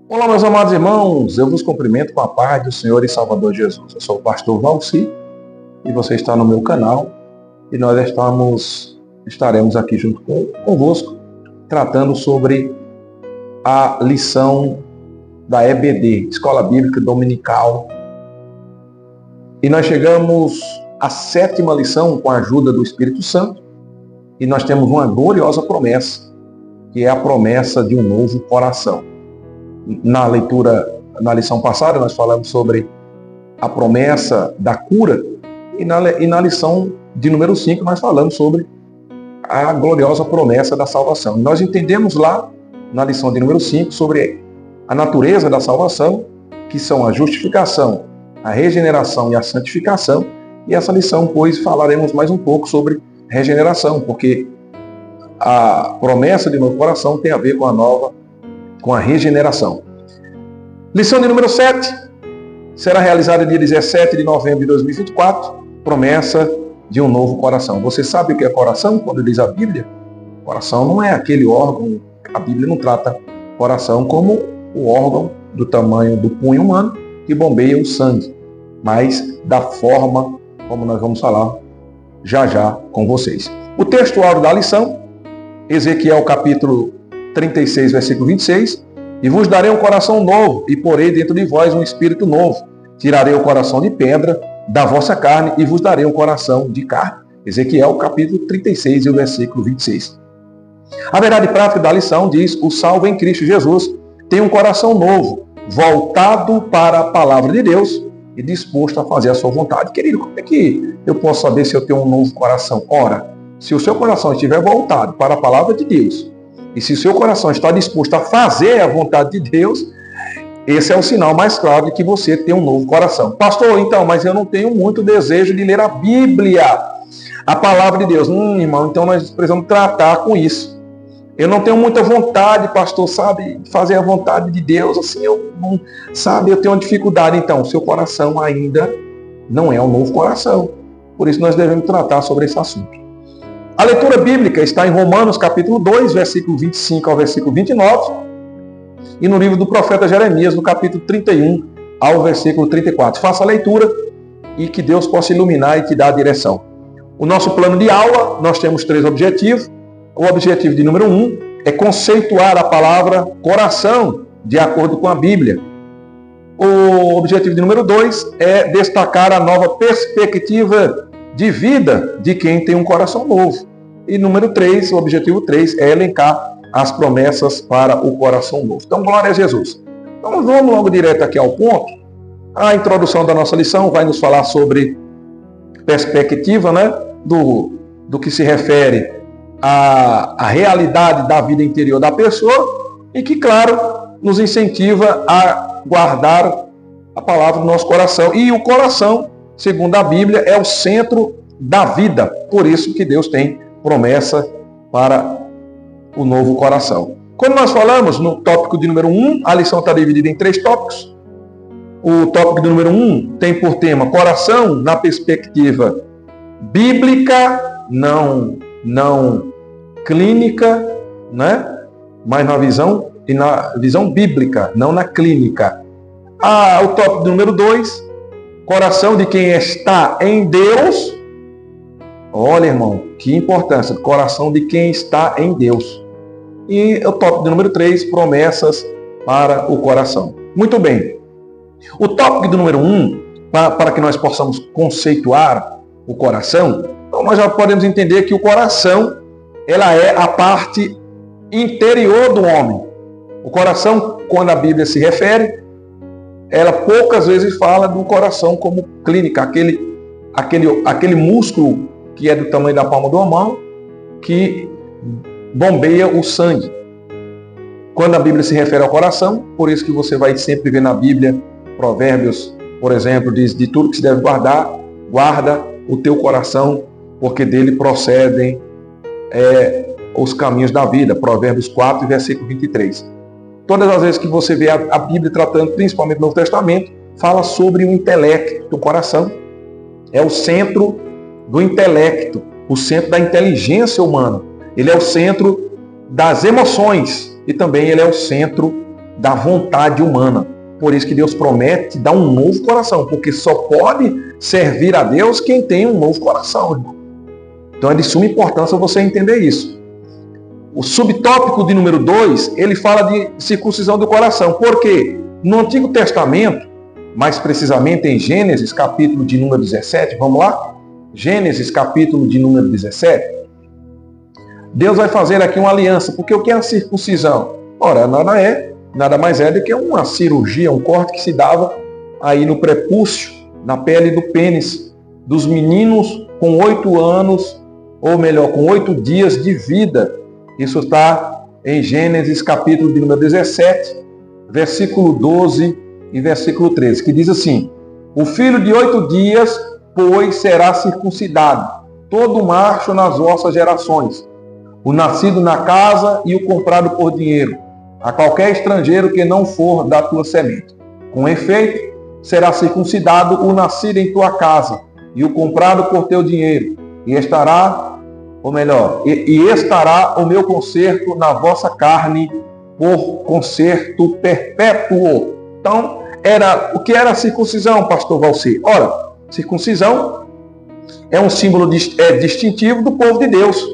Olá, meus amados irmãos, eu vos cumprimento com a paz do Senhor e Salvador Jesus. Eu sou o pastor Valci e você está no meu canal e nós estaremos aqui junto convosco tratando sobre a lição da EBD, Escola Bíblica Dominical. E nós chegamos à 7ª lição com a ajuda do Espírito Santo e nós temos uma gloriosa promessa, que é a promessa de um novo coração. Na lição passada, nós falamos sobre a promessa da cura e na lição de número 5, nós falamos sobre a gloriosa promessa da salvação. Nós entendemos lá, na lição de número 5, sobre a natureza da salvação, que são a justificação, a regeneração e a santificação. E essa lição, pois, falaremos mais um pouco sobre regeneração, porque a promessa de novo coração tem a ver com a regeneração. Lição de número 7 será realizada dia 17 de novembro de 2024, promessa de um novo coração. Você sabe o que é coração quando diz a Bíblia? Coração não é aquele órgão, a Bíblia não trata coração como o órgão do tamanho do punho humano que bombeia o sangue, mas da forma como nós vamos falar já com vocês. O texto áureo da lição, Ezequiel capítulo 36, versículo 26, e vos darei um coração novo, e porei dentro de vós um espírito novo. Tirarei o coração de pedra da vossa carne, e vos darei um coração de carne. Ezequiel capítulo 36, e o versículo 26. A verdade prática da lição diz: o salvo em Cristo Jesus tem um coração novo, voltado para a palavra de Deus e disposto a fazer a sua vontade. Querido, como é que eu posso saber se eu tenho um novo coração? Ora, se o seu coração estiver voltado para a palavra de Deus, e se o seu coração está disposto a fazer a vontade de Deus, esse é o sinal mais claro de que você tem um novo coração. Pastor, então, mas eu não tenho muito desejo de ler a Bíblia, a palavra de Deus. Irmão, então nós precisamos tratar com isso. Eu não tenho muita vontade, pastor, sabe, de fazer a vontade de Deus, assim, eu tenho uma dificuldade. Então, o seu coração ainda não é um novo coração. Por isso nós devemos tratar sobre esse assunto. A leitura bíblica está em Romanos capítulo 2, versículo 25 ao versículo 29, e no livro do profeta Jeremias, no capítulo 31 ao versículo 34. Faça a leitura e que Deus possa iluminar e te dar a direção. O nosso plano de aula, nós temos 3 objetivos. O objetivo de número 1 é conceituar a palavra coração, de acordo com a Bíblia. O objetivo de número 2 é destacar a nova perspectiva de vida de quem tem um coração novo. E número 3, o objetivo 3 é elencar as promessas para o coração novo. Então, glória a Jesus. Então, vamos logo direto aqui ao ponto. A introdução da nossa lição vai nos falar sobre perspectiva, do que se refere à realidade da vida interior da pessoa e que, claro, nos incentiva a guardar a palavra no nosso coração. E o coração, segundo a Bíblia, é o centro da vida. Por isso que Deus tem promessa para o novo coração. Quando nós falamos no tópico de número 1, a lição está dividida em 3 tópicos. O tópico de número 1 tem por tema coração na perspectiva bíblica, não clínica, mas na visão bíblica, não na clínica. O tópico de número 2, coração de quem está em Deus. Olha, irmão, que importância. Coração de quem está em Deus. E o tópico de número 3, promessas para o coração. Muito bem. O tópico do número 1, para que nós possamos conceituar o coração, então nós já podemos entender que o coração, ela é a parte interior do homem. O coração, quando a Bíblia se refere, ela poucas vezes fala do coração como clínica, aquele músculo que é do tamanho da palma da mão, que bombeia o sangue. Quando a Bíblia se refere ao coração, por isso que você vai sempre ver na Bíblia, Provérbios, por exemplo, diz: de tudo que se deve guardar, guarda o teu coração, porque dele procedem os caminhos da vida. Provérbios 4, versículo 23. Todas as vezes que você vê a Bíblia tratando, principalmente no Novo Testamento, fala sobre o intelecto. O coração é o centro do intelecto, o centro da inteligência humana. Ele é o centro das emoções e também ele é o centro da vontade humana. Por isso que Deus promete dar um novo coração, porque só pode servir a Deus quem tem um novo coração, irmão. Então é de suma importância você entender isso. O subtópico de número 2, ele fala de circuncisão do coração. Por quê? No Antigo Testamento, mais precisamente em Gênesis, capítulo de número 17, vamos lá? Gênesis, capítulo de número 17. Deus vai fazer aqui uma aliança, porque o que é a circuncisão? Ora, nada mais é do que uma cirurgia, um corte que se dava aí no prepúcio, na pele do pênis, dos meninos com 8 anos, ou melhor, com 8 dias de vida. Isso está em Gênesis, capítulo de número 17, versículo 12 e versículo 13, que diz assim: o filho de 8 dias, pois, será circuncidado, todo macho nas vossas gerações, o nascido na casa e o comprado por dinheiro, a qualquer estrangeiro que não for da tua semente. Com efeito, será circuncidado o nascido em tua casa e o comprado por teu dinheiro, e estará o meu conserto na vossa carne por conserto perpétuo. Então, o que era a circuncisão, pastor Valci? Ora, circuncisão é um símbolo distintivo do povo de Deus.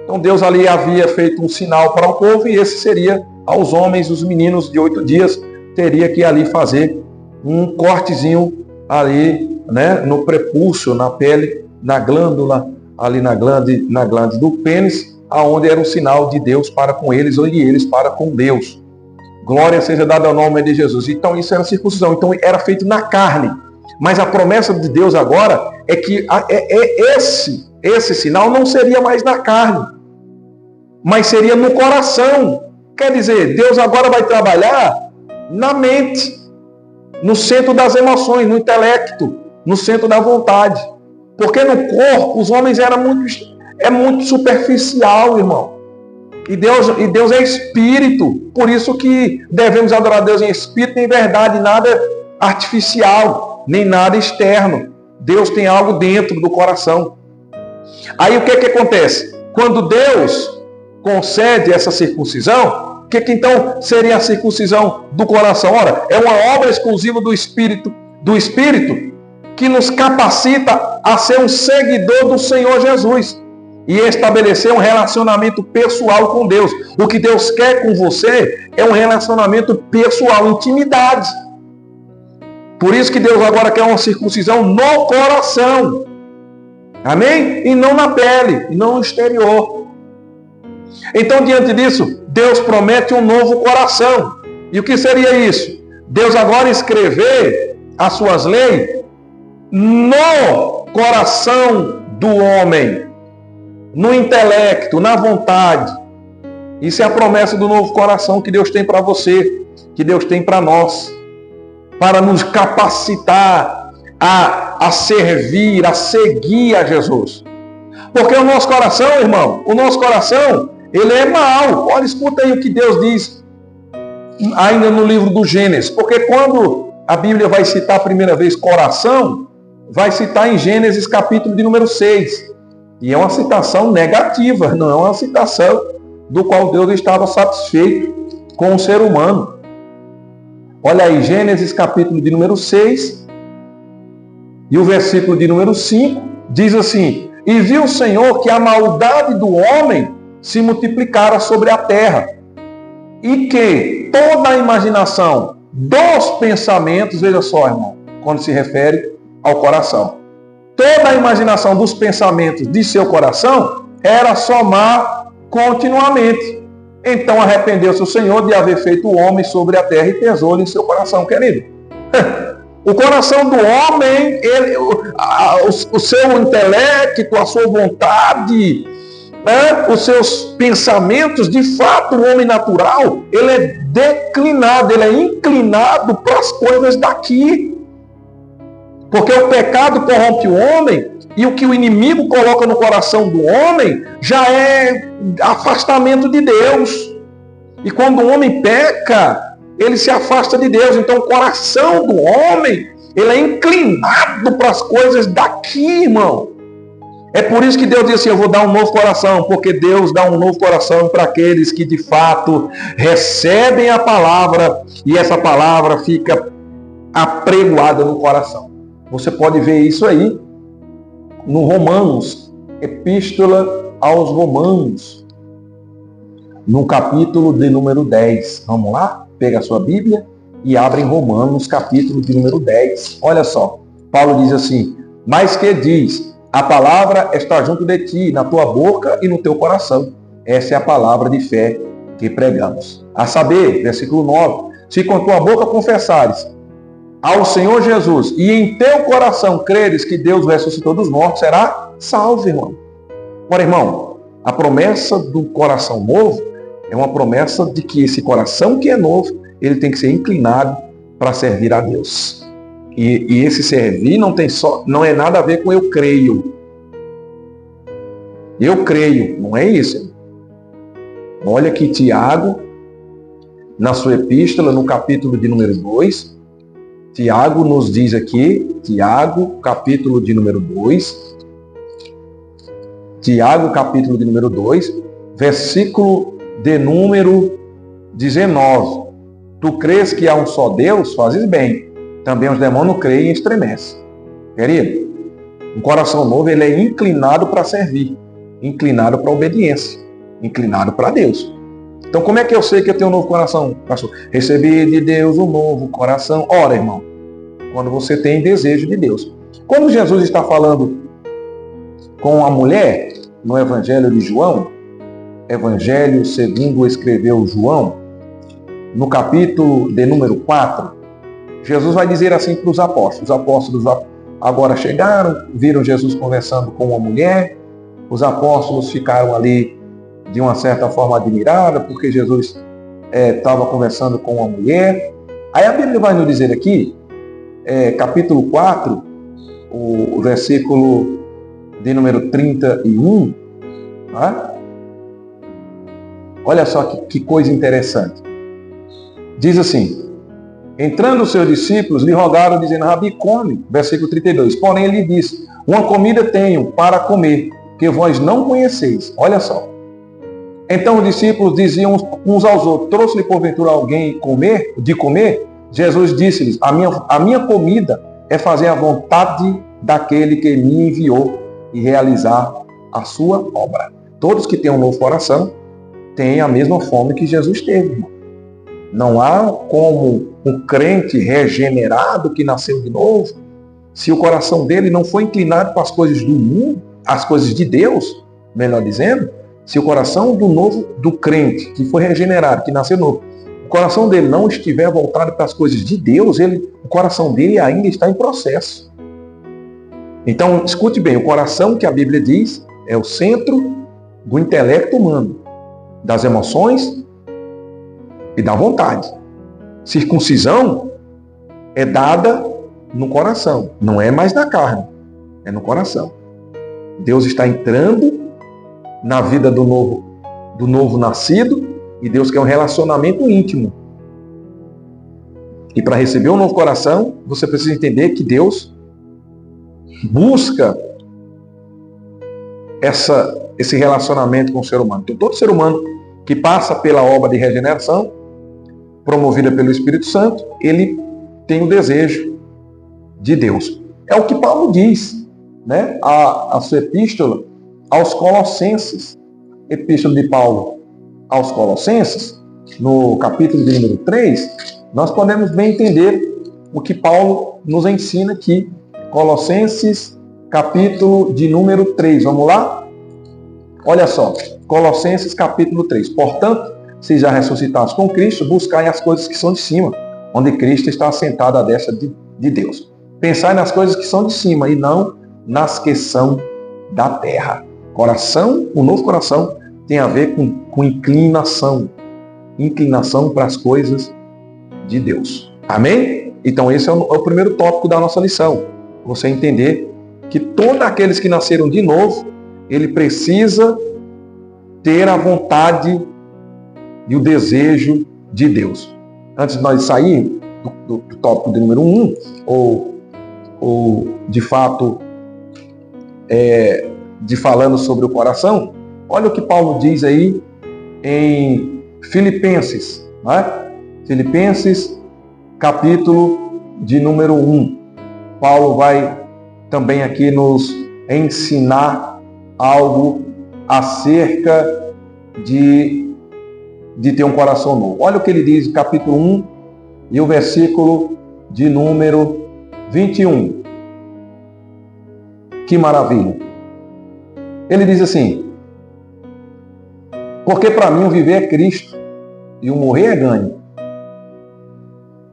Então Deus ali havia feito um sinal para o povo, e esse seria aos homens, os meninos de 8 dias, teria que ali fazer um cortezinho ali, né, no prepúcio, na pele, na glândula, ali na glande do pênis, aonde era um sinal de Deus para com eles, ou de eles para com Deus. Glória seja dada ao nome de Jesus. Então isso era circuncisão, então era feito na carne. Mas a promessa de Deus agora é que esse sinal não seria mais na carne, mas seria no coração. Quer dizer, Deus agora vai trabalhar na mente, no centro das emoções, no intelecto, no centro da vontade. Porque no corpo os homens eram muito superficial, irmão. E Deus é espírito, por isso que devemos adorar a Deus em espírito e em verdade, nada artificial, nem nada externo. Deus tem algo dentro do coração. Aí o que acontece? Quando Deus concede essa circuncisão, o que então seria a circuncisão do coração? Ora, é uma obra exclusiva do Espírito que nos capacita a ser um seguidor do Senhor Jesus e estabelecer um relacionamento pessoal com Deus. O que Deus quer com você é um relacionamento pessoal, intimidade. Por isso que Deus agora quer uma circuncisão no coração. Amém? E não na pele, e não no exterior. Então, diante disso, Deus promete um novo coração. E o que seria isso? Deus agora escrever as suas leis no coração do homem, no intelecto, na vontade. Isso é a promessa do novo coração que Deus tem para você, que Deus tem para nós, para nos capacitar a servir, a seguir a Jesus. Porque o nosso coração, irmão, ele é mau. Olha, escuta aí o que Deus diz ainda no livro do Gênesis. Porque quando a Bíblia vai citar a primeira vez coração, vai citar em Gênesis capítulo de número 6. E é uma citação negativa, não é uma citação do qual Deus estava satisfeito com o ser humano. Olha aí, Gênesis capítulo de número 6 e o versículo de número 5 diz assim: e viu o Senhor que a maldade do homem se multiplicara sobre a terra, e que toda a imaginação dos pensamentos, veja só, irmão, quando se refere ao coração, toda a imaginação dos pensamentos de seu coração era só má continuamente. Então arrependeu-se o Senhor de haver feito o homem sobre a terra e pesou-lhe em seu coração, querido. O coração do homem, o seu intelecto, a sua vontade, os seus pensamentos, de fato, o homem natural, ele é declinado, ele é inclinado para as coisas daqui. Porque o pecado corrompe o homem, e o que o inimigo coloca no coração do homem já é afastamento de Deus. E quando o homem peca, ele se afasta de Deus. Então o coração do homem, ele é inclinado para as coisas daqui, irmão. É por isso que Deus diz assim, eu vou dar um novo coração, porque Deus dá um novo coração para aqueles que de fato recebem a palavra e essa palavra fica apregoada no coração. Você pode ver isso aí no Romanos, Epístola aos Romanos, no capítulo de número 10. Vamos lá? Pega a sua Bíblia e abre em Romanos, capítulo de número 10. Olha só, Paulo diz assim, mas que diz, a palavra está junto de ti, na tua boca e no teu coração. Essa é a palavra de fé que pregamos. A saber, versículo 9, se com a tua boca confessares ao Senhor Jesus e em teu coração creres que Deus ressuscitou dos mortos, será salvo, irmão. Ora, irmão, a promessa do coração novo é uma promessa de que esse coração que é novo, ele tem que ser inclinado para servir a Deus. E esse servir não é nada a ver com eu creio. Eu creio, não é isso. Olha que Tiago, na sua epístola, no capítulo de número 2, Tiago nos diz aqui, Tiago, capítulo de número 2, Tiago, capítulo de número 2, versículo de número 19. Tu crês que há um só Deus? Fazes bem. Também os demônios creem e estremecem. Querido, um coração novo, ele é inclinado para servir, inclinado para a obediência, inclinado para Deus. Então, como é que eu sei que eu tenho um novo coração, pastor? Recebi de Deus um novo coração. Ora, irmão, quando você tem desejo de Deus. Quando Jesus está falando com a mulher, no Evangelho de João, Evangelho segundo escreveu João, no capítulo de número 4, Jesus vai dizer assim para os apóstolos. Os apóstolos agora chegaram, viram Jesus conversando com uma mulher. Os apóstolos ficaram ali de uma certa forma admirados, porque Jesus estava conversando com uma mulher. Aí a Bíblia vai nos dizer aqui, capítulo 4, o versículo de número 31. Tá? Olha só que coisa interessante. Diz assim, entrando os seus discípulos, lhe rogaram, dizendo, Rabi, come. Versículo 32. Porém, ele disse, uma comida tenho para comer, que vós não conheceis. Olha só. Então os discípulos diziam uns aos outros, trouxe-lhe porventura alguém de comer? Jesus disse-lhes, a minha comida é fazer a vontade daquele que me enviou e realizar a sua obra. Todos que têm um novo coração têm a mesma fome que Jesus teve, irmão. Não há como um crente regenerado que nasceu de novo, se o coração dele não foi inclinado para as coisas do mundo, as coisas de Deus, melhor dizendo, se o coração do crente que foi regenerado, que nasceu novo, o coração dele não estiver voltado para as coisas de Deus, o coração dele ainda está em processo. Então, escute bem, o coração que a Bíblia diz é o centro do intelecto humano, das emoções e da vontade. Circuncisão é dada no coração, não é mais na carne, é no coração. Deus está entrando na vida do novo nascido e Deus quer um relacionamento íntimo. E para receber um novo coração, você precisa entender que Deus busca esse relacionamento com o ser humano. Então, todo ser humano que passa pela obra de regeneração, promovida pelo Espírito Santo, ele tem o desejo de Deus. É o que Paulo diz, né? A sua epístola aos Colossenses, epístola de Paulo aos Colossenses, no capítulo de número 3, nós podemos bem entender o que Paulo nos ensina aqui. Colossenses, capítulo de número 3. Vamos lá? Olha só, Colossenses, capítulo 3. Portanto, se já ressuscitados com Cristo, buscai as coisas que são de cima, onde Cristo está assentado à destra de Deus. Pensai nas coisas que são de cima e não nas que são da terra. Coração, o novo coração tem a ver com inclinação para as coisas de Deus. Amém? Então esse é o primeiro tópico da nossa lição. Você entender que todos aqueles que nasceram de novo, ele precisa ter a vontade e o desejo de Deus. Antes de nós sair do tópico de número 1, ou de fato de falando sobre o coração, olha o que Paulo diz aí em Filipenses, né? Filipenses, capítulo de número 1. Paulo vai também aqui nos ensinar algo acerca de ter um coração novo. Olha o que ele diz, capítulo 1 e o versículo de número 21. Que maravilha! Ele diz assim: porque para mim o viver é Cristo e o morrer é ganho.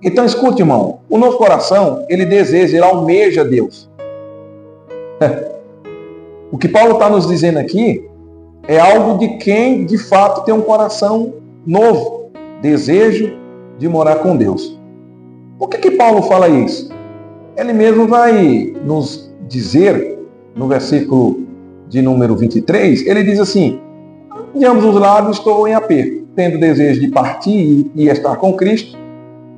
Então escute, irmão, o novo coração, ele deseja, ele almeja Deus. O que Paulo está nos dizendo aqui é algo de quem de fato tem um coração novo, desejo de morar com Deus. Por que Paulo fala isso? Ele mesmo vai nos dizer no versículo de número 23, ele diz assim: de ambos os lados estou em aperto, tendo desejo de partir e estar com Cristo,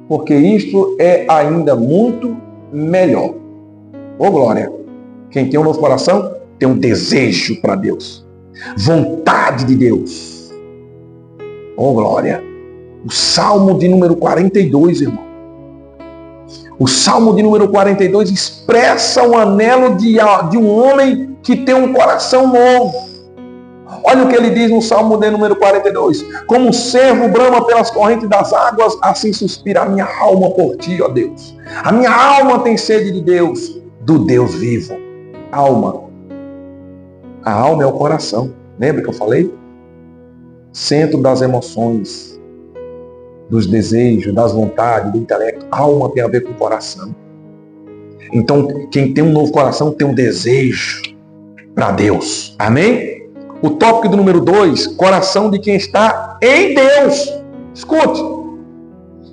porque isto é ainda muito melhor. Ô glória! Quem tem um novo coração tem um desejo para Deus, vontade de Deus. Ô glória! O Salmo de número 42, irmão. O Salmo de número 42 expressa o anelo de um homem que tem um coração novo. Olha o que ele diz no Salmo de número 42. Como um servo brama pelas correntes das águas, assim suspira a minha alma por ti, ó Deus. A minha alma tem sede de Deus, do Deus vivo. Alma. A alma é o coração. Lembra que eu falei? Centro das emoções, dos desejos, das vontades, do intelecto. Alma tem a ver com o coração. Então, quem tem um novo coração tem um desejo para Deus. Amém? O tópico do número 2, coração de quem está em Deus. Escute.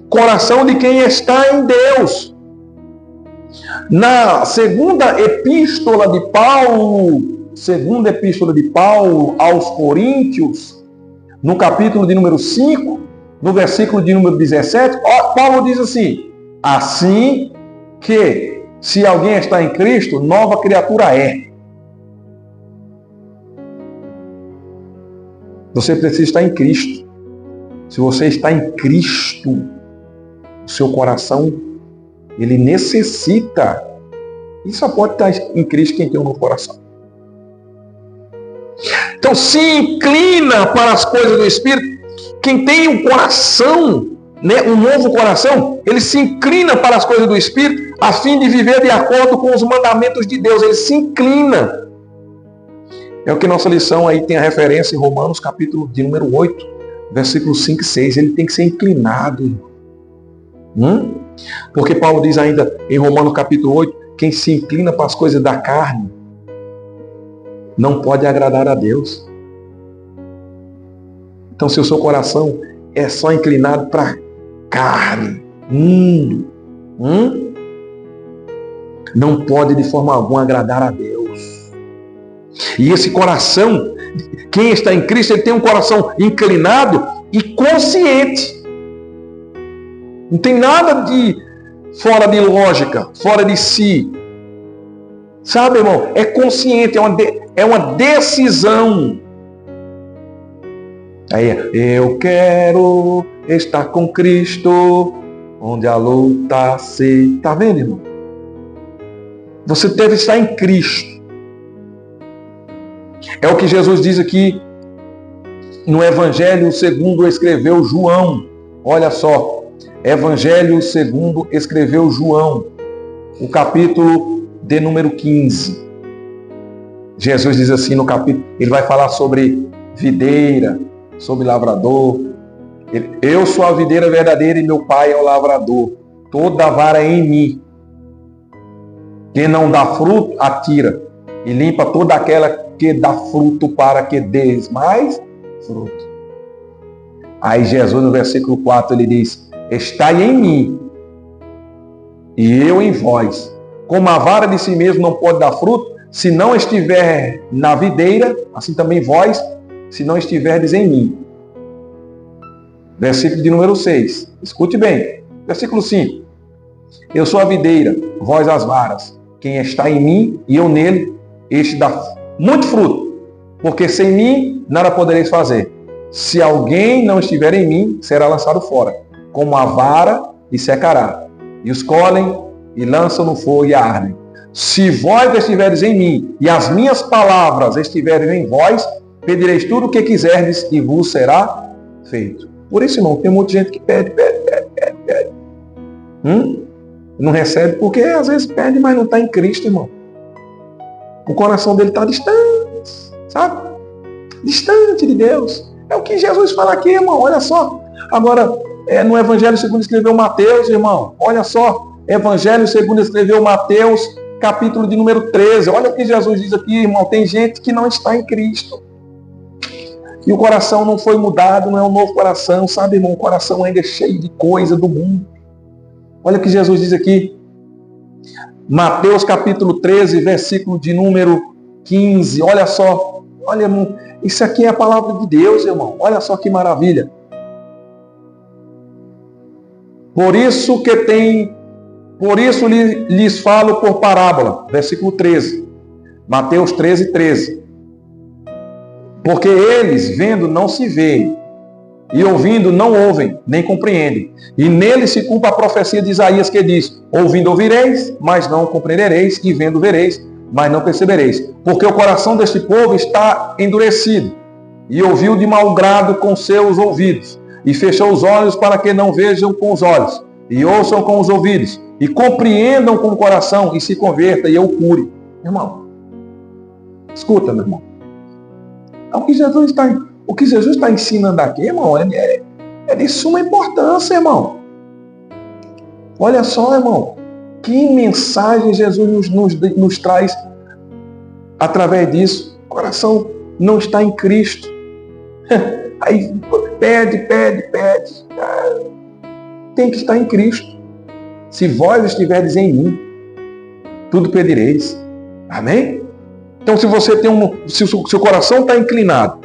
Coração de quem está em Deus. Na segunda epístola de Paulo aos Coríntios, no capítulo de número 5, no versículo de número 17, Paulo diz assim: assim que, se alguém está em Cristo, nova criatura é. Você precisa estar em Cristo. Se você está em Cristo, o seu coração, ele necessita, e só pode estar em Cristo quem tem um novo coração. Então se inclina para as coisas do Espírito. Quem tem um coração, né, um novo coração, ele se inclina para as coisas do Espírito, a fim de viver de acordo com os mandamentos de Deus. Ele se inclina. É o que nossa lição aí tem a referência em Romanos, capítulo de número 8, versículos 5 e 6. Ele tem que ser inclinado. Porque Paulo diz ainda em Romanos, capítulo 8, quem se inclina para as coisas da carne não pode agradar a Deus. Então, se o seu coração é só inclinado para a carne, não pode de forma alguma agradar a Deus. E esse coração, quem está em Cristo, ele tem um coração inclinado e consciente. Não tem nada de fora de lógica, fora de si. Sabe, irmão? É consciente, é uma decisão. Aí, eu quero estar com Cristo, onde a luta se... Tá vendo, irmão? Você deve estar em Cristo. É o que Jesus diz aqui no Evangelho segundo escreveu João. Olha só, Evangelho segundo escreveu João, o capítulo de número 15. Jesus diz assim no capítulo, ele vai falar sobre videira, sobre lavrador. Eu sou a videira verdadeira e meu pai é o lavrador. Toda vara em mim que não dá fruto, atira, e limpa toda aquela que dá fruto, para que dês mais fruto. Aí Jesus no versículo 4 ele diz: estai em mim e eu em vós. Como a vara de si mesmo não pode dar fruto, se não estiver na videira, assim também vós, se não estiverdes em mim. Versículo de número 6. Escute bem. Versículo 5. Eu sou a videira, vós as varas. Quem está em mim e eu nele, este dá muito fruto, porque sem mim nada podereis fazer. Se alguém não estiver em mim, será lançado fora, como a vara, e secará. E os colhem e lançam no fogo e ardem. Se vós estiveres em mim, e as minhas palavras estiverem em vós, pedireis tudo o que quiserdes, e vos será feito. Por isso, irmão, tem muita gente que pede. Não recebe porque às vezes pede, mas não está em Cristo, irmão. O coração dele está distante, sabe? Distante de Deus. É o que Jesus fala aqui, irmão, olha só. Agora, no Evangelho segundo escreveu Mateus, irmão, olha só. Evangelho segundo escreveu Mateus, capítulo de número 13. Olha o que Jesus diz aqui, irmão. Tem gente que não está em Cristo. E o coração não foi mudado, não é um novo coração, sabe, irmão? O coração ainda é cheio de coisa do mundo. Olha o que Jesus diz aqui. Mateus capítulo 13, versículo de número 15. Olha só. Olha, irmão. Isso aqui é a palavra de Deus, irmão. Olha só que maravilha. Por isso lhes falo por parábola. Versículo 13. Mateus 13, 13. Porque eles, vendo, não se veem, e ouvindo, não ouvem, nem compreendem. E nele se cumpre a profecia de Isaías que diz: ouvindo ouvireis, mas não compreendereis, e vendo vereis, mas não percebereis. Porque o coração deste povo está endurecido, e ouviu de mau grado com seus ouvidos, e fechou os olhos para que não vejam com os olhos, e ouçam com os ouvidos, e compreendam com o coração, e se converta, e eu cure. Irmão, escuta, meu irmão. O que Jesus está ensinando aqui, irmão, é de suma importância, irmão. Olha só, irmão, que mensagem Jesus nos traz através disso. O coração não está em Cristo. Aí pede. Tem que estar em Cristo. Se vós estiverdes em mim, tudo pedireis. Amém? Então, se o seu coração está inclinado,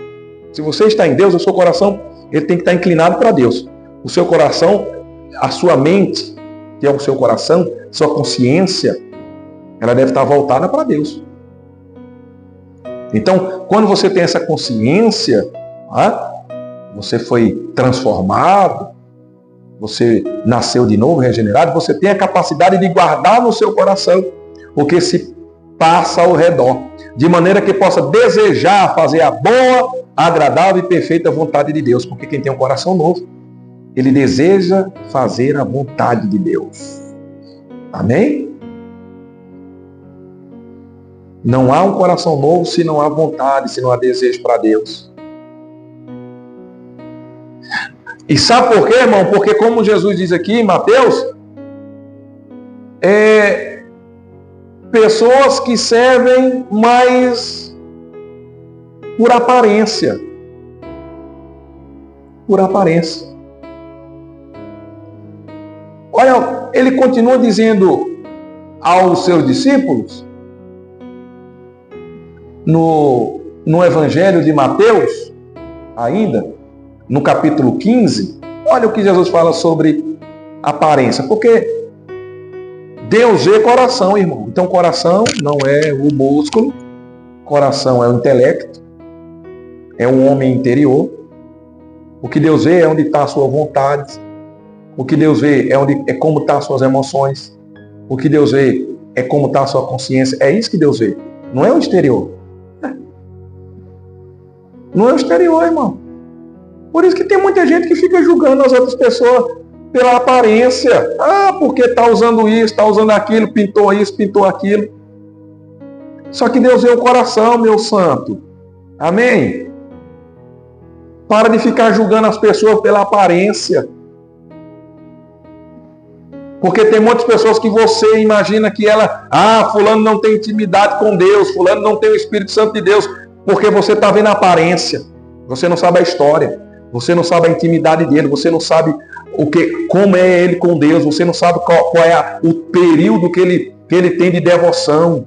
se você está em Deus, o seu coração ele tem que estar inclinado para Deus. O seu coração, a sua mente, que é o seu coração, sua consciência, ela deve estar voltada para Deus. Então, quando você tem essa consciência, você foi transformado, você nasceu de novo, regenerado, você tem a capacidade de guardar no seu coração o que se passa ao redor, de maneira que possa desejar fazer a boa, agradável e perfeita vontade de Deus, porque quem tem um coração novo, ele deseja fazer a vontade de Deus. Amém? Não há um coração novo se não há vontade, se não há desejo para Deus. E sabe por quê, irmão? Porque como Jesus diz aqui em Mateus, pessoas que servem mais por aparência. Por aparência. Olha, ele continua dizendo aos seus discípulos, no Evangelho de Mateus, ainda, no capítulo 15, olha o que Jesus fala sobre aparência. Porque Deus vê coração, irmão. Então, coração não é o músculo, coração é o intelecto, é um homem interior. O que Deus vê é onde está a sua vontade. O que Deus vê é como estão as suas emoções. O que Deus vê é como está a sua consciência. É isso que Deus vê. Não é o exterior. Não é o exterior, irmão. Por isso que tem muita gente que fica julgando as outras pessoas pela aparência. Porque está usando isso, está usando aquilo, pintou isso, pintou aquilo. Só que Deus vê o coração, meu santo. Amém? Para de ficar julgando as pessoas pela aparência. Porque tem muitas pessoas que você imagina que fulano não tem intimidade com Deus, fulano não tem o Espírito Santo de Deus, porque você está vendo a aparência. Você não sabe a história. Você não sabe a intimidade dele, você não sabe como é ele com Deus, você não sabe qual é o período que ele tem de devoção,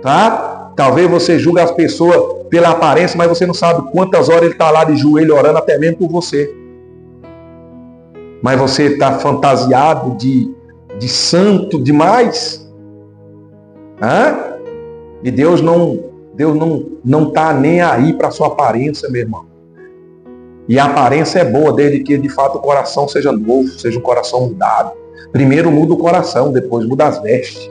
tá? Talvez você julgue as pessoas pela aparência, mas você não sabe quantas horas ele está lá de joelho orando, até mesmo por você. Mas você está fantasiado de santo demais, e Deus não Deus não está nem aí para a sua aparência, meu irmão. E a aparência é boa, desde que de fato o coração seja novo, seja um coração mudado. Primeiro muda o coração, depois muda as vestes.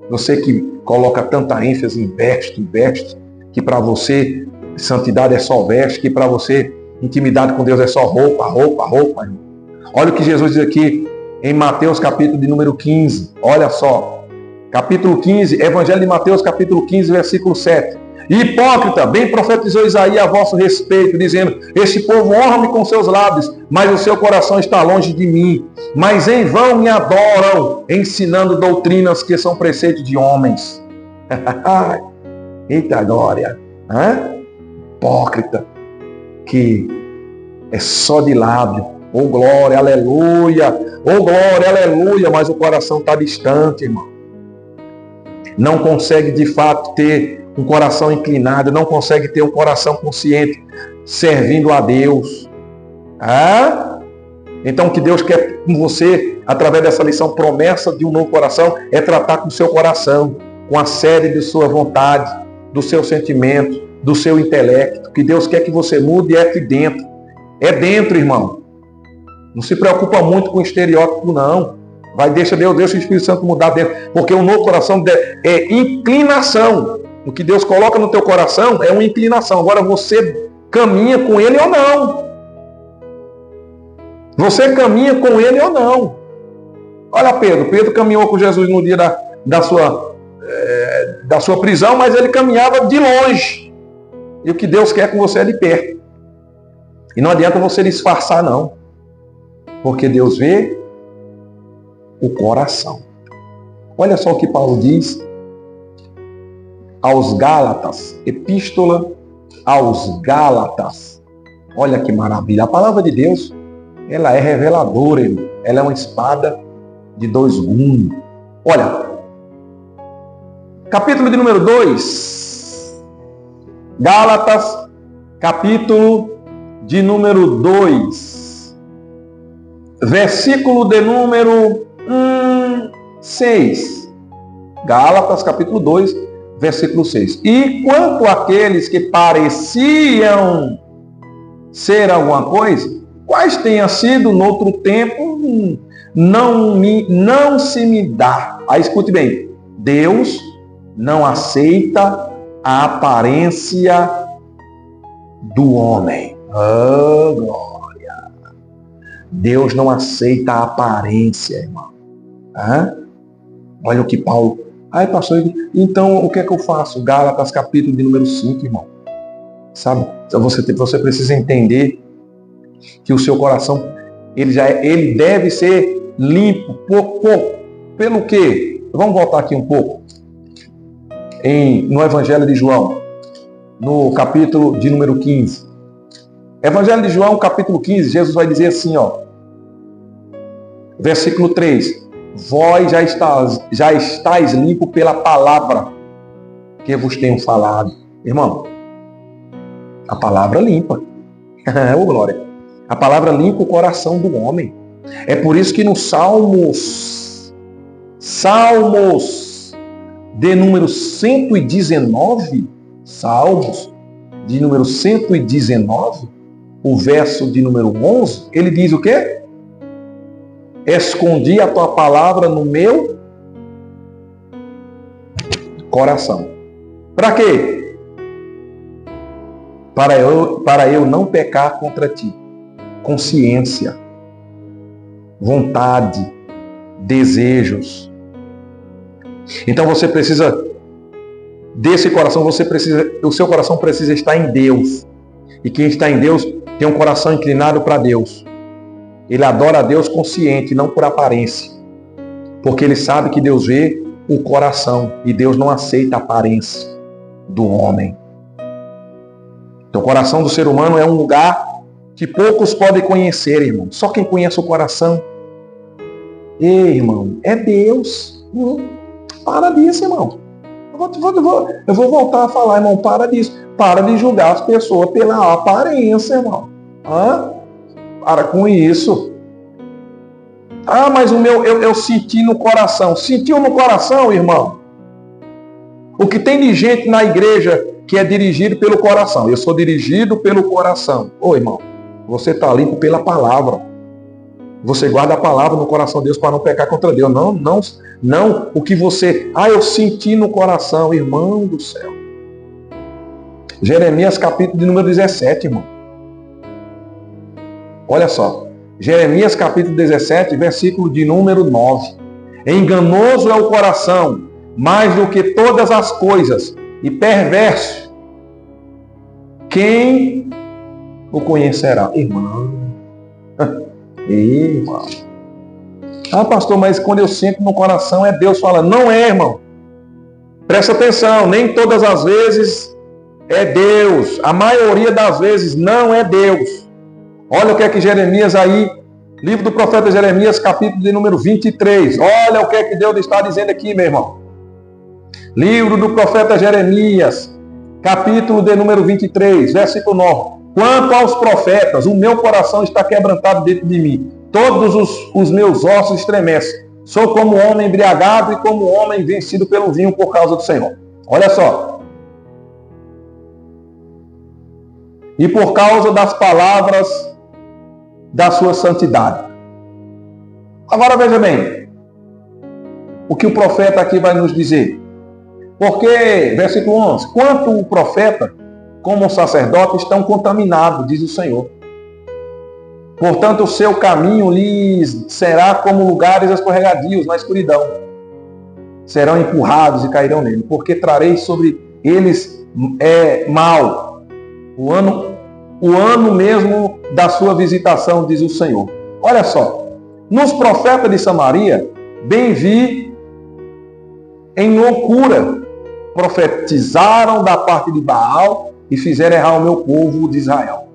Você que coloca tanta ênfase em veste, que para você santidade é só veste, que para você intimidade com Deus é só roupa. Irmão. Olha o que Jesus diz aqui em Mateus capítulo de número 15. Olha só. Capítulo 15, Evangelho de Mateus capítulo 15, versículo 7. Hipócrita, bem profetizou Isaías a vosso respeito, dizendo: este povo honra-me com seus lábios, mas o seu coração está longe de mim. Mas em vão me adoram, ensinando doutrinas que são preceitos de homens. Eita glória! Hipócrita, que é só de lábio. Oh glória, aleluia! Oh glória, aleluia! Mas o coração está distante, irmão. Não consegue de fato ter um coração inclinado, não consegue ter um coração consciente, servindo a Deus. Então o que Deus quer com você, através dessa lição, promessa de um novo coração, é tratar com o seu coração, com a sede de sua vontade, do seu sentimento, do seu intelecto. O que Deus quer que você mude é aqui dentro. É dentro, irmão. Não se preocupa muito com o estereótipo, não. Deixa o Espírito Santo mudar dentro. Porque o novo coração é inclinação. O que Deus coloca no teu coração é uma inclinação. Agora você caminha com Ele ou não. Você caminha com Ele ou não. Olha Pedro. Pedro caminhou com Jesus no dia da sua prisão, mas ele caminhava de longe. E o que Deus quer com você é de perto. E não adianta você disfarçar, não. Porque Deus vê o coração. Olha só o que Paulo diz aos Gálatas, epístola aos Gálatas. Olha que maravilha. A palavra de Deus, ela é reveladora, irmão. Ela é uma espada de dois gumes. Olha, capítulo de número 2, Gálatas, capítulo de número 2, versículo de número 6. Gálatas, capítulo 2, versículo 6. E quanto àqueles que pareciam ser alguma coisa, quais tenha sido no outro tempo, não se me dá. Aí escute bem. Deus não aceita a aparência do homem. Oh, glória! Deus não aceita a aparência, irmão. Olha o que Paulo... pastor, então o que é que eu faço? Gálatas capítulo de número 5, irmão. Sabe? Então você precisa entender que o seu coração, ele deve ser limpo. Pelo quê? Vamos voltar aqui um pouco. No Evangelho de João, no capítulo de número 15. Evangelho de João, capítulo 15, Jesus vai dizer assim, versículo 3. Vós já estáis limpo pela palavra que vos tenho falado. Irmão, a palavra limpa. Ô glória. A palavra limpa o coração do homem. É por isso que no Salmos de número 119, Salmos de número 119, o verso de número 11, ele diz o quê? Escondi a tua palavra no meu coração. Para quê? Para eu não pecar contra ti. Consciência, vontade, desejos. Então você precisa desse coração, o seu coração precisa estar em Deus. E quem está em Deus tem um coração inclinado para Deus. Ele adora a Deus consciente, não por aparência. Porque ele sabe que Deus vê o coração. E Deus não aceita a aparência do homem. Então o coração do ser humano é um lugar que poucos podem conhecer, irmão. Só quem conhece o coração. Ei, irmão, é Deus. Para disso, irmão. Eu vou voltar a falar, irmão, para disso. Para de julgar as pessoas pela aparência, irmão. Para com isso. Mas o meu, eu senti no coração. Sentiu no coração, irmão? O que tem de gente na igreja que é dirigido pelo coração. Eu sou dirigido pelo coração. Ô, irmão, você está limpo pela palavra. Você guarda a palavra no coração de Deus para não pecar contra Deus. Não o que você... eu senti no coração, irmão do céu. Jeremias capítulo de número 17, irmão. Olha só. Jeremias capítulo 17, versículo de número 9. Enganoso é o coração, mais do que todas as coisas, e perverso. Quem o conhecerá? Irmão. Irmão. Pastor, mas quando eu sinto no coração é Deus falando. Não é, irmão. Presta atenção, nem todas as vezes é Deus. A maioria das vezes não é Deus. Olha o que é que Jeremias aí, livro do profeta Jeremias, capítulo de número 23. Olha o que é que Deus está dizendo aqui, meu irmão. Livro do profeta Jeremias, capítulo de número 23, versículo 9. Quanto aos profetas, o meu coração está quebrantado dentro de mim. Todos os meus ossos estremecem. Sou como homem embriagado e como homem vencido pelo vinho por causa do Senhor. Olha só. E por causa das palavras da sua santidade. Agora veja bem. O que o profeta aqui vai nos dizer. Porque, versículo 11. Quanto o profeta como o sacerdote estão contaminados, diz o Senhor. Portanto, o seu caminho lhes será como lugares escorregadios na escuridão. Serão empurrados e cairão nele, porque trarei sobre eles mal. O ano mesmo da sua visitação, diz o Senhor. Olha só, nos profetas de Samaria, bem vi em loucura, profetizaram da parte de Baal e fizeram errar o meu povo de Israel.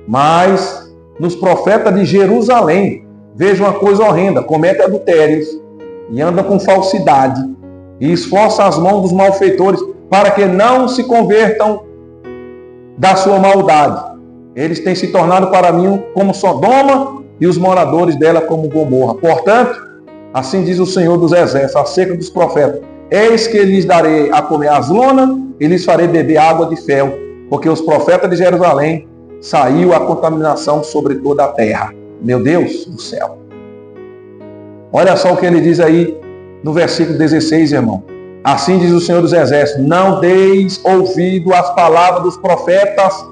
Mas nos profetas de Jerusalém, vejo uma coisa horrenda, comete adultérios e anda com falsidade e esforça as mãos dos malfeitores para que não se convertam da sua maldade. Eles têm se tornado para mim como Sodoma e os moradores dela como Gomorra. Portanto, assim diz o Senhor dos Exércitos, acerca dos profetas: eis que lhes darei a comer as lonas e lhes farei beber água de fel, porque os profetas de Jerusalém saiu a contaminação sobre toda a terra. Meu Deus do céu. Olha só o que ele diz aí no versículo 16, irmão. Assim diz o Senhor dos Exércitos: não deis ouvido às palavras dos profetas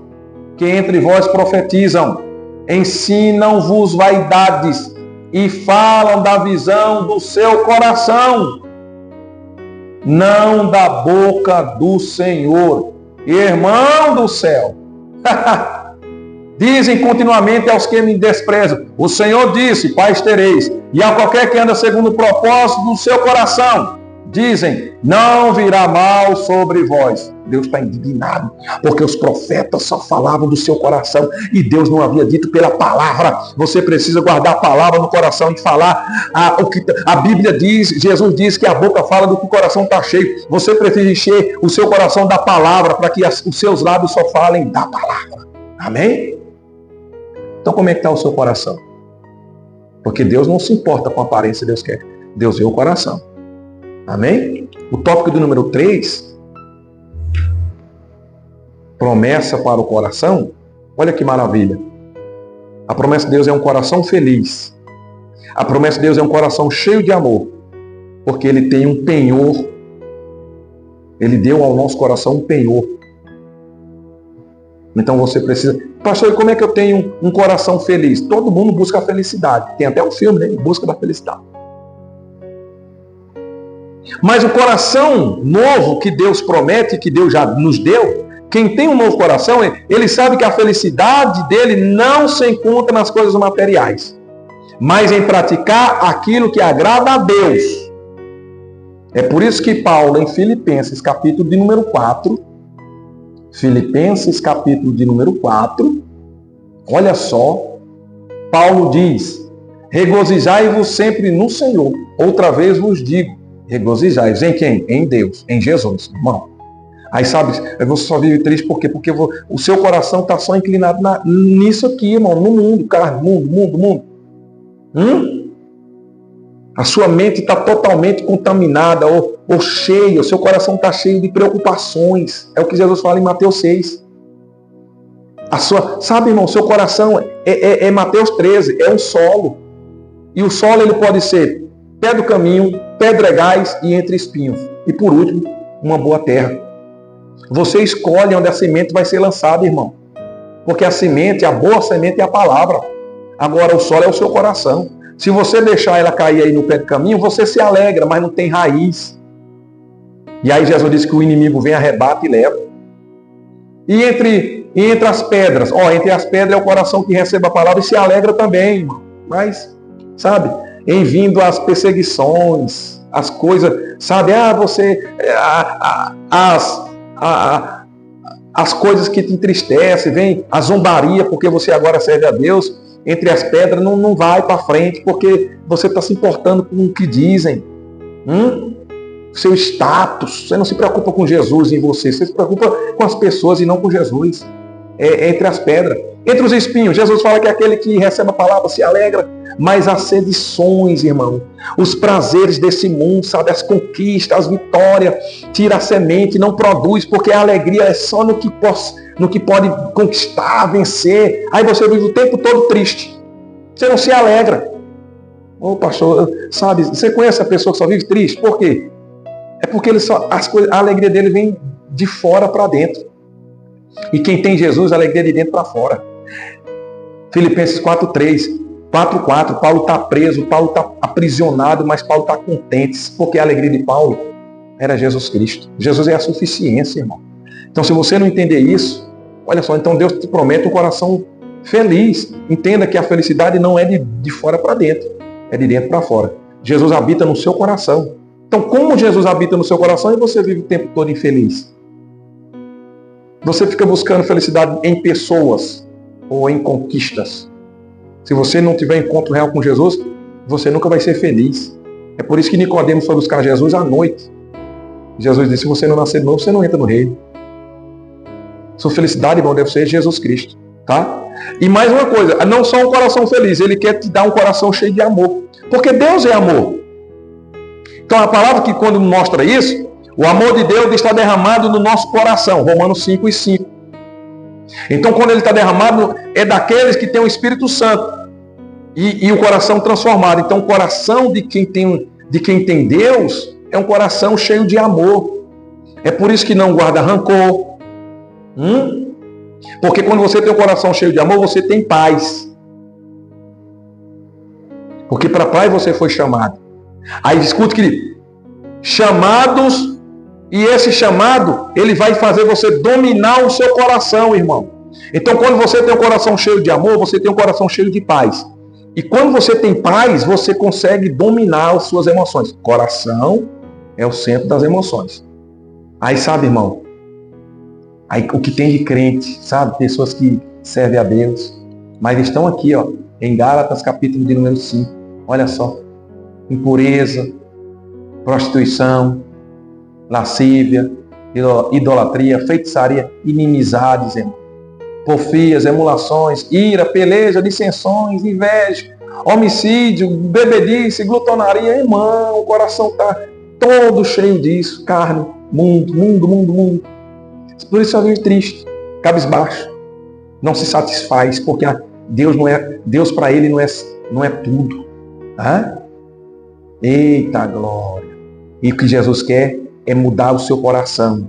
que entre vós profetizam. Ensinam-vos vaidades e falam da visão do seu coração, não da boca do Senhor. Irmão do céu. Dizem continuamente aos que me desprezam: o Senhor disse, paz tereis. E a qualquer que anda segundo o propósito do seu coração, dizem, não virá mal sobre vós. Deus está indignado, porque os profetas só falavam do seu coração e Deus não havia dito pela palavra. Você precisa guardar a palavra no coração e falar o que a Bíblia diz. Jesus diz que a boca fala do que o coração está cheio. Você precisa encher o seu coração da palavra para que os seus lábios só falem da palavra. Amém? Então como é que está o seu coração? Porque Deus não se importa com a aparência, Deus vê o coração. Amém? O tópico do número 3, promessa para o coração. Olha que maravilha. A promessa de Deus é um coração feliz. A promessa de Deus é um coração cheio de amor. Porque Ele tem um penhor. Ele deu ao nosso coração um penhor. Então você precisa... Pastor, como é que eu tenho um coração feliz? Todo mundo busca a felicidade. Tem até um filme, né? Em busca da felicidade. Mas o coração novo que Deus promete, que Deus já nos deu, quem tem um novo coração, ele sabe que a felicidade dele não se encontra nas coisas materiais, mas em praticar aquilo que agrada a Deus. É por isso que Paulo, em Filipenses, capítulo de número 4, Filipenses, capítulo de número 4, olha só, Paulo diz: regozijai-vos sempre no Senhor. Outra vez vos digo, regozijai-vos em quem? Em Deus, em Jesus, irmão. Aí sabe, você só vive triste por quê? Porque o seu coração está só inclinado nisso aqui, irmão, no mundo, carne, mundo. A sua mente está totalmente contaminada ou cheia, o seu coração está cheio de preocupações. É o que Jesus fala em Mateus 6. Sabe, irmão, seu coração é Mateus 13, é um solo. E o solo ele pode ser pé do caminho, pedregais e entre espinhos. E por último, uma boa terra. Você escolhe onde a semente vai ser lançada, irmão. Porque a semente, a boa semente é a palavra. Agora o solo é o seu coração. Se você deixar ela cair aí no pé do caminho, você se alegra, mas não tem raiz. E aí Jesus disse que o inimigo vem, arrebata e leva. E entre as pedras, entre as pedras é o coração que recebe a palavra e se alegra também, irmão. Mas, sabe, em vindo as perseguições, as coisas, sabe, as coisas que te entristecem, vem a zombaria porque você agora serve a Deus, entre as pedras não vai para frente, porque você está se importando com o que dizem. Seu status, você não se preocupa com Jesus em você, você se preocupa com as pessoas e não com Jesus. Entre as pedras. Entre os espinhos, Jesus fala que aquele que recebe a palavra se alegra, mas as sedições, irmão, os prazeres desse mundo, sabe, as conquistas, as vitórias, tira a semente, não produz, porque a alegria é só no que pode conquistar, vencer. Aí você vive o tempo todo triste. Você não se alegra. Ô pastor, sabe, você conhece a pessoa que só vive triste? Por quê? É porque a alegria dele vem de fora para dentro. E quem tem Jesus, a alegria de dentro para fora. Filipenses 4:3, 4:4, Paulo está preso, Paulo está aprisionado, mas Paulo está contente, porque a alegria de Paulo era Jesus Cristo. Jesus é a suficiência, irmão. Então, se você não entender isso, olha só, então Deus te promete um coração feliz. Entenda que a felicidade não é de fora para dentro, é de dentro para fora. Jesus habita no seu coração. Então, como Jesus habita no seu coração e você vive o tempo todo infeliz? Você fica buscando felicidade em pessoas ou em conquistas. Se você não tiver encontro real com Jesus, você nunca vai ser feliz. É por isso que Nicodemo foi buscar Jesus à noite. Jesus disse, se você não nascer de novo, você não entra no reino. Sua felicidade, irmão, deve ser Jesus Cristo. Tá? E mais uma coisa, não só um coração feliz, Ele quer te dar um coração cheio de amor. Porque Deus é amor. Então a palavra que quando mostra isso, o amor de Deus está derramado no nosso coração. Romanos 5:5. Então quando ele está derramado, é daqueles que têm o Espírito Santo. E o coração transformado. Então o coração de quem tem Deus é um coração cheio de amor. É por isso que não guarda rancor. Porque quando você tem um coração cheio de amor, você tem paz. Porque para paz você foi chamado. Aí escuta, querido. Chamados, e esse chamado, ele vai fazer você dominar o seu coração, irmão. Então quando você tem um coração cheio de amor, você tem um coração cheio de paz. E quando você tem paz, você consegue dominar as suas emoções. Coração é o centro das emoções. Aí sabe, irmão, aí o que tem de crente, sabe? Pessoas que servem a Deus, mas estão aqui, em Gálatas, capítulo de número 5. Olha só. Impureza, prostituição, lascívia, idolatria, feitiçaria, inimizades, irmão. Porfias, emulações, ira, peleja, dissensões, inveja, homicídio, bebedice, glutonaria. Irmão, o coração está todo cheio disso. Carne, mundo. Por isso só vive triste, cabisbaixo. Não se satisfaz, porque Deus para ele não é tudo. Eita glória! E o que Jesus quer é mudar o seu coração.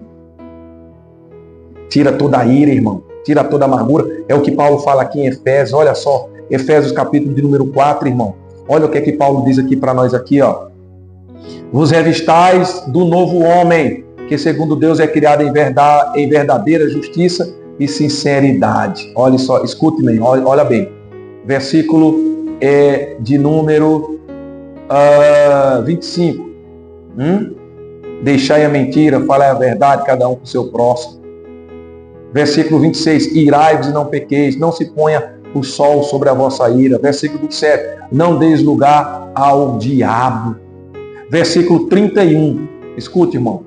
Tira toda a ira, irmão. Tira toda a amargura. É o que Paulo fala aqui em Efésios. Olha só, Efésios capítulo de número 4, irmão. Olha o que é que Paulo diz aqui para nós aqui, Vos revistais do novo homem, que segundo Deus é criado em verdadeira justiça e sinceridade. Olha só, escute-me, olha bem. Versículo de número 25. Deixai a mentira, falai a verdade, cada um com o seu próximo. Versículo 26. Irai-vos e não pequeis, não se ponha o sol sobre a vossa ira. Versículo 27. Não deis lugar ao diabo. Versículo 31. Escute, irmão.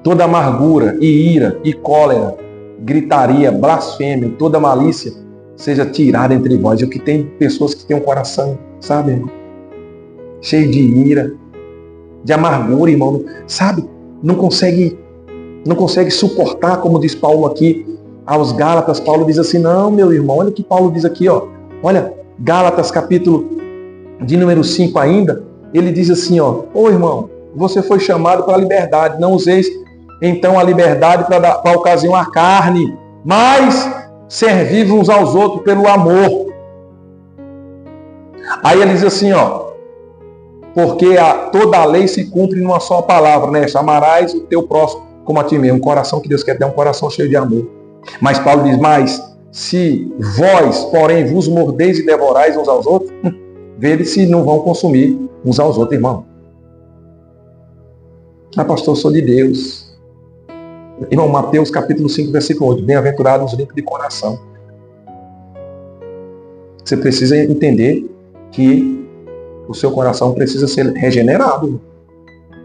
Toda amargura e ira e cólera, gritaria, blasfêmia, toda malícia seja tirada entre vós. E o que tem pessoas que têm um coração, sabe, irmão? cheio de ira, de amargura, irmão, sabe? Não consegue suportar, como diz Paulo aqui aos Gálatas. Paulo diz assim, não, meu irmão, olha o que Paulo diz aqui, ó. Olha, Gálatas capítulo de número 5 ainda, ele diz assim, ó, ô irmão, você foi chamado para a liberdade, não useis então a liberdade para ocasião à carne, mas servi uns aos outros pelo amor. Aí ele diz assim, ó, porque toda a lei se cumpre numa só palavra, né? Chamarás o teu próximo como a ti mesmo. Um coração que Deus quer ter, um coração cheio de amor. Mas Paulo diz, mas se vós, porém, vos mordeis e devorais uns aos outros, vede se não vão consumir uns aos outros, irmão. Ah, pastor, eu sou de Deus. Irmão, Mateus capítulo 5, versículo 8. Bem-aventurados os limpos de coração. Você precisa entender que o seu coração precisa ser regenerado.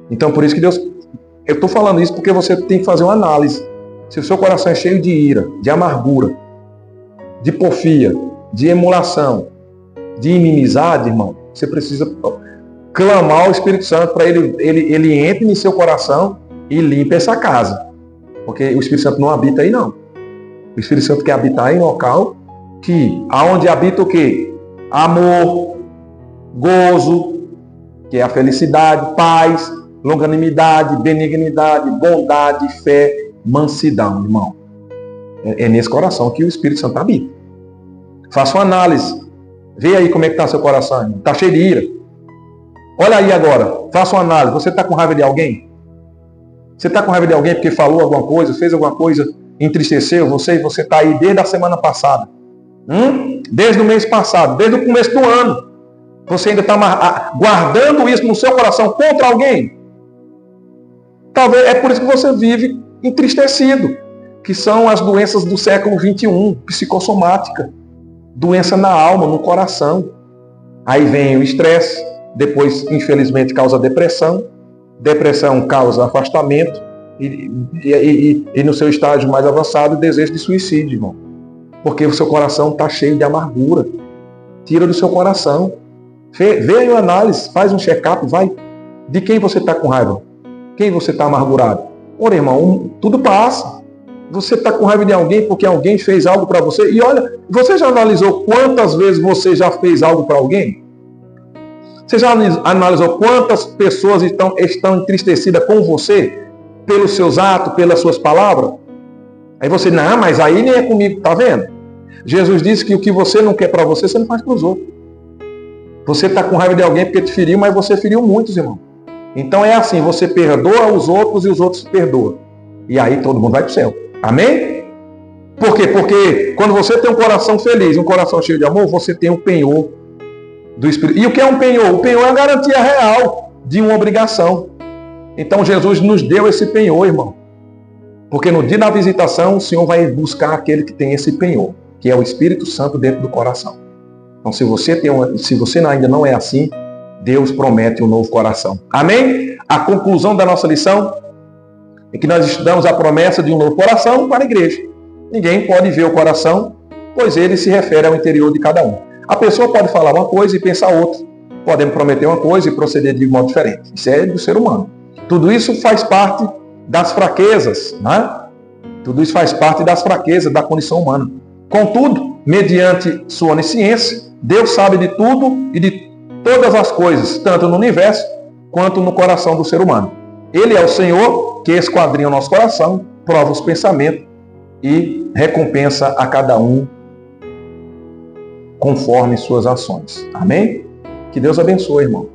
Então, por isso que Deus... Eu estou falando isso porque você tem que fazer uma análise. Se o seu coração é cheio de ira, de amargura, de porfia, de emulação, de inimizade, irmão, você precisa clamar ao Espírito Santo para ele entre em seu coração e limpe essa casa. Porque o Espírito Santo não habita aí, não. O Espírito Santo quer habitar em local aonde habita o quê? Amor, gozo, que é a felicidade, paz, longanimidade, benignidade, bondade, fé, mansidão, irmão. É nesse coração que o Espírito Santo habita. Faça uma análise. Vê aí como é que está seu coração, irmão. Está cheio de ira. Olha aí agora. Faça uma análise. Você está com raiva de alguém? Você está com raiva de alguém porque falou alguma coisa, fez alguma coisa, entristeceu você e você está aí desde a semana passada. Desde o mês passado, desde o começo do ano. Você ainda está guardando isso no seu coração contra alguém? Talvez é por isso que você vive entristecido, que são as doenças do século XXI, psicossomática, doença na alma, no coração. Aí vem o estresse, depois, infelizmente, causa depressão causa afastamento e no seu estágio mais avançado, desejo de suicídio, irmão. Porque o seu coração está cheio de amargura. Tira do seu coração. Vê aí uma análise, faz um check-up, vai. De quem você está com raiva? Quem você está amargurado? Ora, irmão, tudo passa. Você está com raiva de alguém porque alguém fez algo para você. E olha, você já analisou quantas vezes você já fez algo para alguém? Você já analisou quantas pessoas estão entristecidas com você? Pelos seus atos, pelas suas palavras? Aí você, não, mas aí nem é comigo, tá vendo? Jesus disse que o que você não quer para você, você não faz para os outros. Você está com raiva de alguém porque te feriu, mas você feriu muitos, irmão. Então é assim, você perdoa os outros e os outros se perdoam. E aí todo mundo vai para o céu. Amém? Por quê? Porque quando você tem um coração feliz, um coração cheio de amor, você tem um penhor do Espírito. E o que é um penhor? O penhor é a garantia real de uma obrigação. Então Jesus nos deu esse penhor, irmão. Porque no dia da visitação, o Senhor vai buscar aquele que tem esse penhor, que é o Espírito Santo dentro do coração. Então se você ainda não é assim, Deus promete um novo coração. Amém? A conclusão da nossa lição é que nós estudamos a promessa de um novo coração para a igreja. Ninguém pode ver o coração, pois ele se refere ao interior de cada um. A pessoa pode falar uma coisa e pensar outra. Podemos prometer uma coisa e proceder de modo diferente. Isso é do ser humano. Tudo isso faz parte das fraquezas, né? Tudo isso faz parte das fraquezas da condição humana. Contudo, mediante sua onisciência, Deus sabe de tudo e de todas as coisas, tanto no universo quanto no coração do ser humano. Ele é o Senhor que esquadrinha o nosso coração, prova os pensamentos e recompensa a cada um conforme suas ações. Amém? Que Deus abençoe, irmão.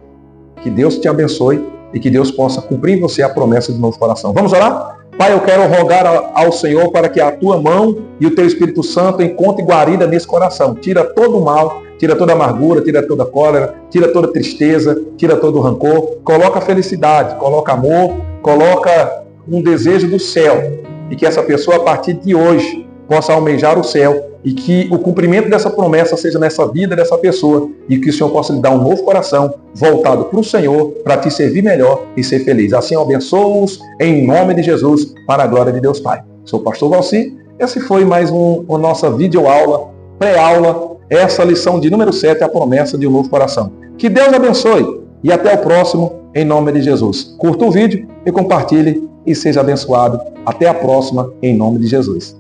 Que Deus te abençoe e que Deus possa cumprir em você a promessa de novo coração. Vamos orar? Pai, eu quero rogar ao Senhor para que a tua mão e o teu Espírito Santo encontre guarida nesse coração. Tira todo o mal, tira toda a amargura, tira toda a cólera, tira toda a tristeza, tira todo o rancor. Coloca a felicidade, coloca amor, coloca um desejo do céu. E que essa pessoa, a partir de hoje, possa almejar o céu e que o cumprimento dessa promessa seja nessa vida dessa pessoa e que o Senhor possa lhe dar um novo coração voltado para o Senhor, para te servir melhor e ser feliz. Assim, abençoa-os em nome de Jesus, para a glória de Deus Pai. Sou o pastor Valci. Esse foi mais uma nossa videoaula, pré-aula, essa lição de número 7, a promessa de um novo coração. Que Deus abençoe E até o próximo, em nome de Jesus. Curta o vídeo e compartilhe e seja abençoado. Até a próxima, em nome de Jesus.